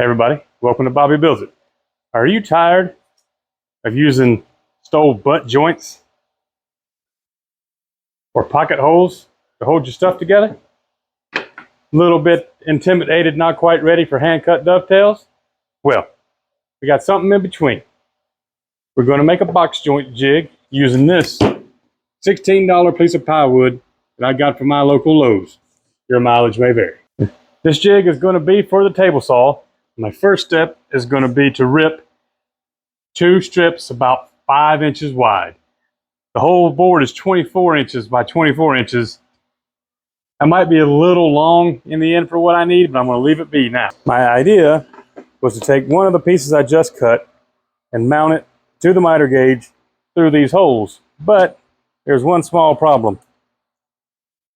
Hey everybody, welcome to Bobby Builds It. Are you tired of using stove butt joints or pocket holes to hold your stuff together? A little bit intimidated, not quite ready for hand cut dovetails? Well, we got something in between. We're going to make a box joint jig using this $16 piece of plywood that I got from my local Lowe's. Your mileage may vary. This jig is going to be for the table saw. My first step is going to be to rip two strips about 5 inches wide. The whole board is 24 inches by 24 inches. I might be a little long in the end for what I need, but I'm going to leave it be now. My idea was to take one of the pieces I just cut and mount it to the miter gauge through these holes. But there's one small problem.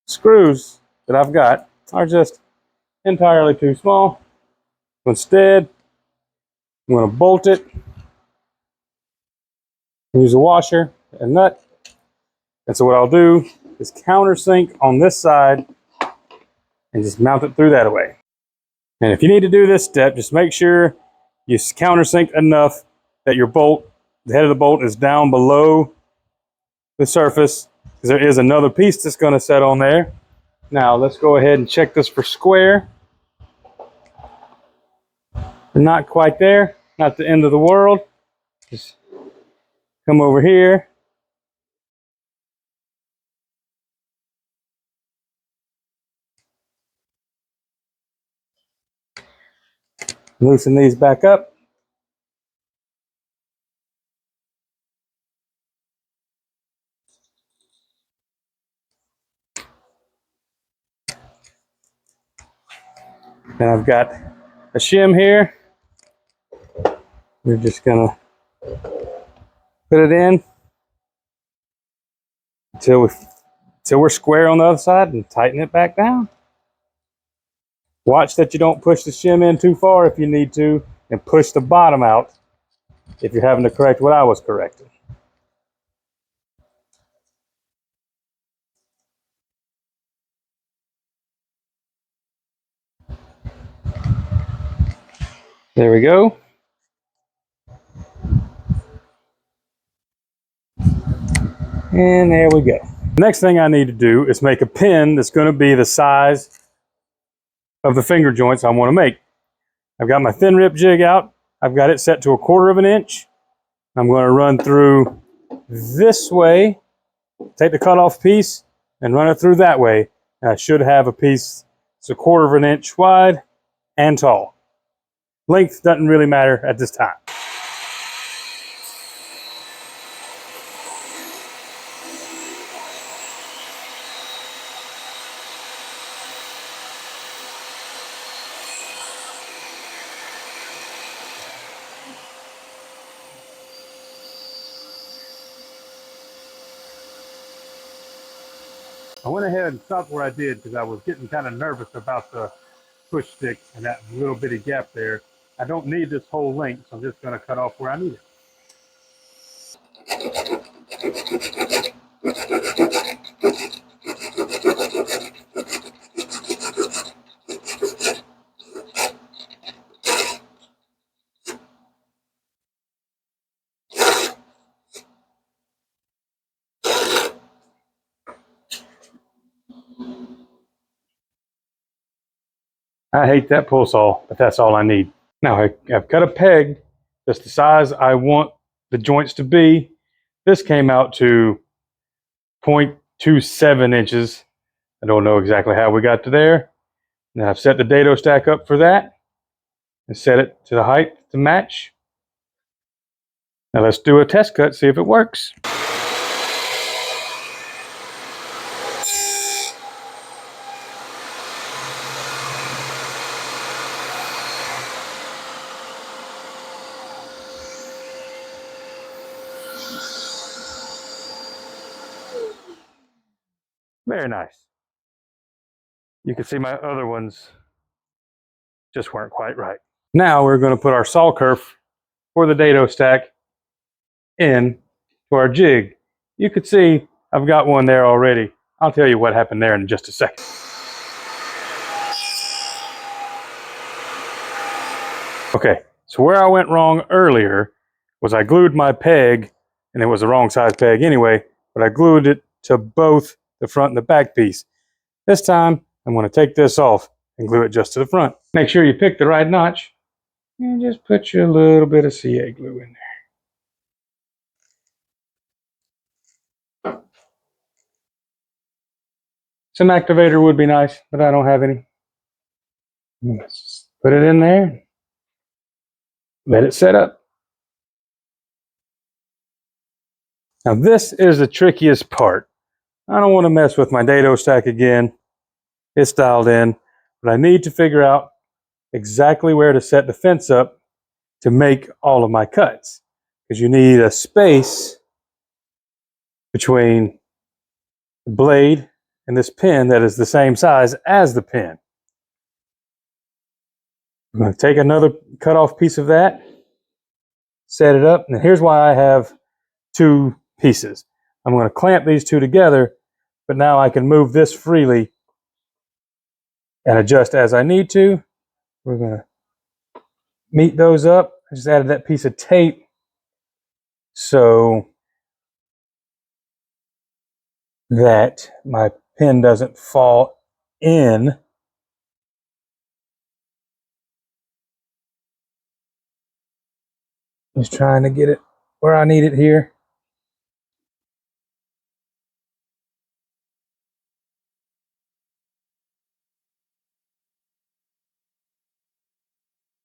Screws that I've got are just entirely too small. Instead, I'm going to bolt it, use a washer and nut. And so what I'll do is countersink on this side and just mount it through that way. And if you need to do this step, just make sure you countersink enough that your bolt, the head of the bolt, is down below the surface, because there is another piece that's going to set on there. Now let's go ahead and check this for square. Not quite there, not the end of the world. Just come over here. Loosen these back up. And I've got a shim here. We're just gonna put it in until we're square on the other side and tighten it back down. Watch that you don't push the shim in too far if you need to, and push the bottom out if you're having to correct what I was correcting. There we go. And there we go. The next thing I need to do is make a pin that's going to be the size of the finger joints I want to make. I've got my thin rip jig out. I've got it set to 1/4 of an inch. I'm going to run through this way, take the cutoff piece and run it through that way. And I should have a piece that's 1/4 of an inch wide and tall. Length doesn't really matter at this time. I went ahead and stopped where I did because I was getting kind of nervous about the push stick and that little bitty gap there. I don't need this whole length, so I'm just going to cut off where I need it. I hate that pull saw, but that's all I need. Now I've cut a peg just the size I want the joints to be. This came out to 0.27 inches. I don't know exactly how we got to there. Now I've set the dado stack up for that and set it to the height to match. Now let's do a test cut, see if it works. Very nice. You can see my other ones just weren't quite right. Now we're going to put our saw kerf for the dado stack in to our jig. You can see I've got one there already. I'll tell you what happened there in just a second. Okay, so where I went wrong earlier was I glued my peg, and it was the wrong size peg anyway, but I glued it to both the front and the back piece. This time, I'm going to take this off and glue it just to the front. Make sure you pick the right notch, and just put your little bit of CA glue in there. Some activator would be nice, but I don't have any. Let's put it in there. Let it set up. Now this is the trickiest part. I don't want to mess with my dado stack again. It's dialed in, but I need to figure out exactly where to set the fence up to make all of my cuts. Because you need a space between the blade and this pin that is the same size as the pin. I'm going to take another cut off piece of that, set it up, and here's why I have two pieces. I'm going to clamp these two together, but now I can move this freely and adjust as I need to. We're going to meet those up. I just added that piece of tape so that my pin doesn't fall in. Just trying to get it where I need it here.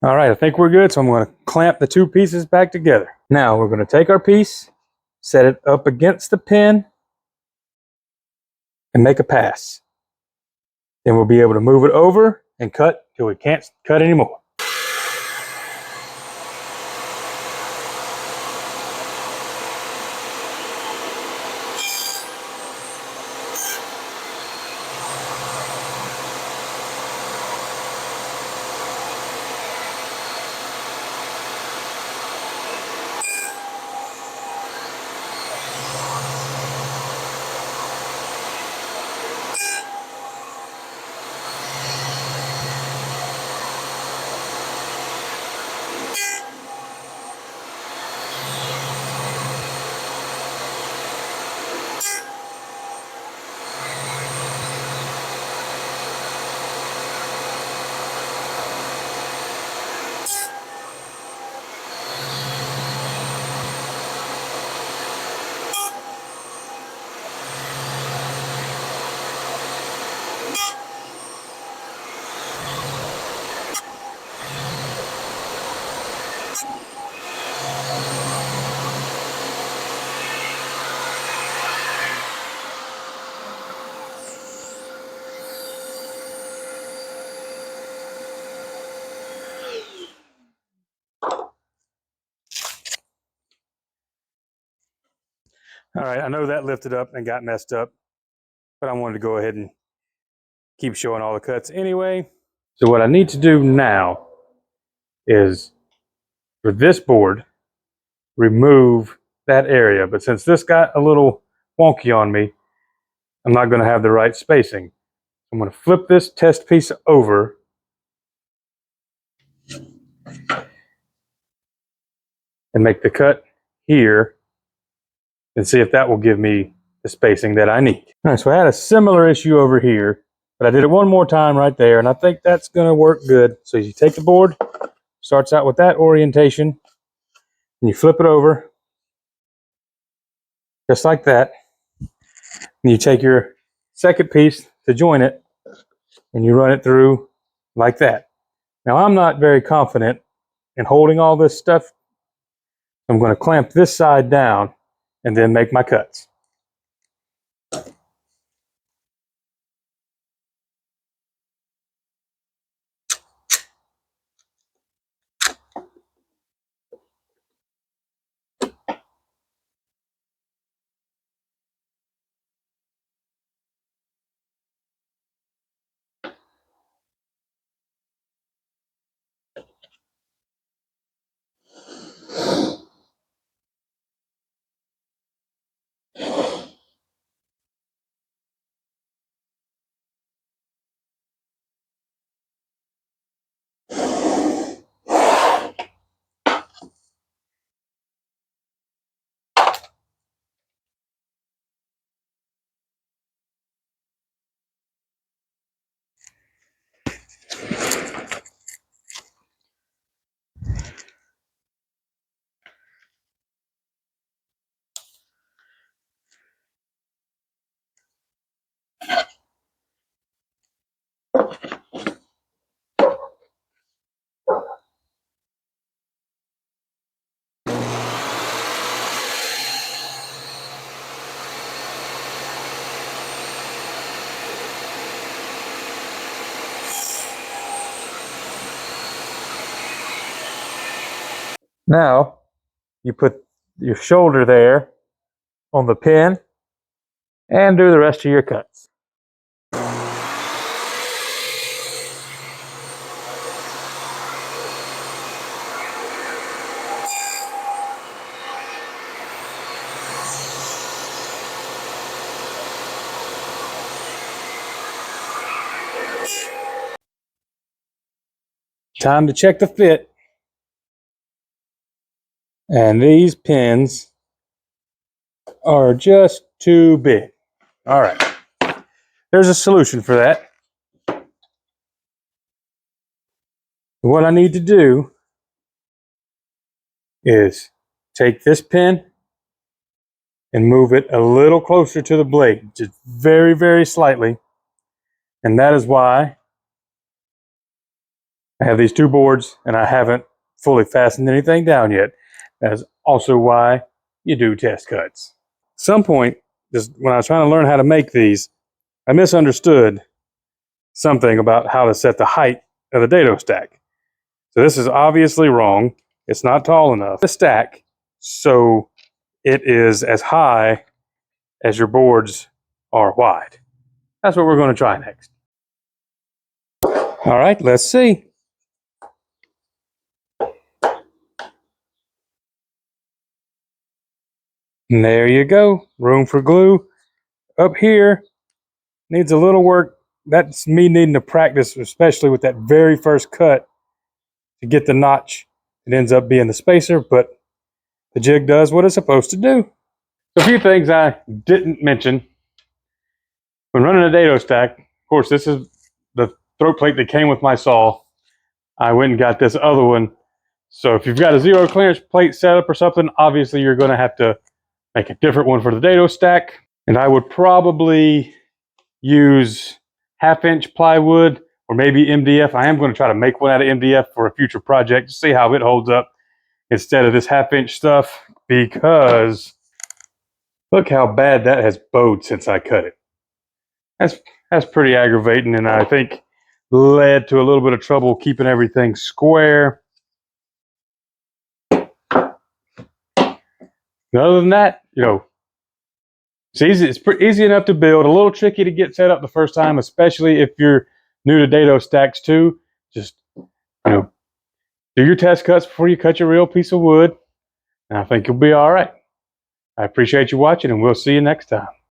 All right, I think we're good, so I'm going to clamp the two pieces back together. Now we're going to take our piece, set it up against the pin, and make a pass. Then we'll be able to move it over and cut till we can't cut anymore. All right, I know that lifted up and got messed up, but I wanted to go ahead and keep showing all the cuts anyway. So what I need to do now is, for this board, remove that area. But since this got a little wonky on me, I'm not going to have the right spacing. I'm going to flip this test piece over and make the cut here and see if that will give me the spacing that I need. All right, so I had a similar issue over here, but I did it one more time right there, and I think that's going to work good. So you take the board, starts out with that orientation, and you flip it over just like that. And you take your second piece to join it, and you run it through like that. Now, I'm not very confident in holding all this stuff. I'm going to clamp this side down and then make my cuts. Now, you put your shoulder there on the pin and do the rest of your cuts. Time to check the fit. And these pins are just too big. All right, there's a solution for that. What I need to do is take this pin and move it a little closer to the blade, just very, very slightly. And that is why I have these two boards and I haven't fully fastened anything down yet. That is also why you do test cuts. At some point, just when I was trying to learn how to make these, I misunderstood something about how to set the height of the dado stack. So this is obviously wrong. It's not tall enough. The stack, so it is as high as your boards are wide. That's what we're going to try next. All right, let's see. And there you go. Room for glue. Up here needs a little work. That's me needing to practice, especially with that very first cut to get the notch. It ends up being the spacer, but the jig does what it's supposed to do. A few things I didn't mention when running a dado stack. Of course, this is the throat plate that came with my saw. I went and got this other one. So if you've got a zero clearance plate setup or something, obviously you're going to have to make a different one for the dado stack. And I would probably use 1/2-inch plywood or maybe MDF. I am going to try to make one out of MDF for a future project to see how it holds up instead of this 1/2-inch stuff, because look how bad that has bowed since I cut it. That's pretty aggravating, and I think led to a little bit of trouble keeping everything square. And other than that, it's easy. It's pretty easy enough to build. A little tricky to get set up the first time, especially if you're new to dado stacks too. Just do your test cuts before you cut your real piece of wood, and I think you'll be all right. I appreciate you watching, and we'll see you next time.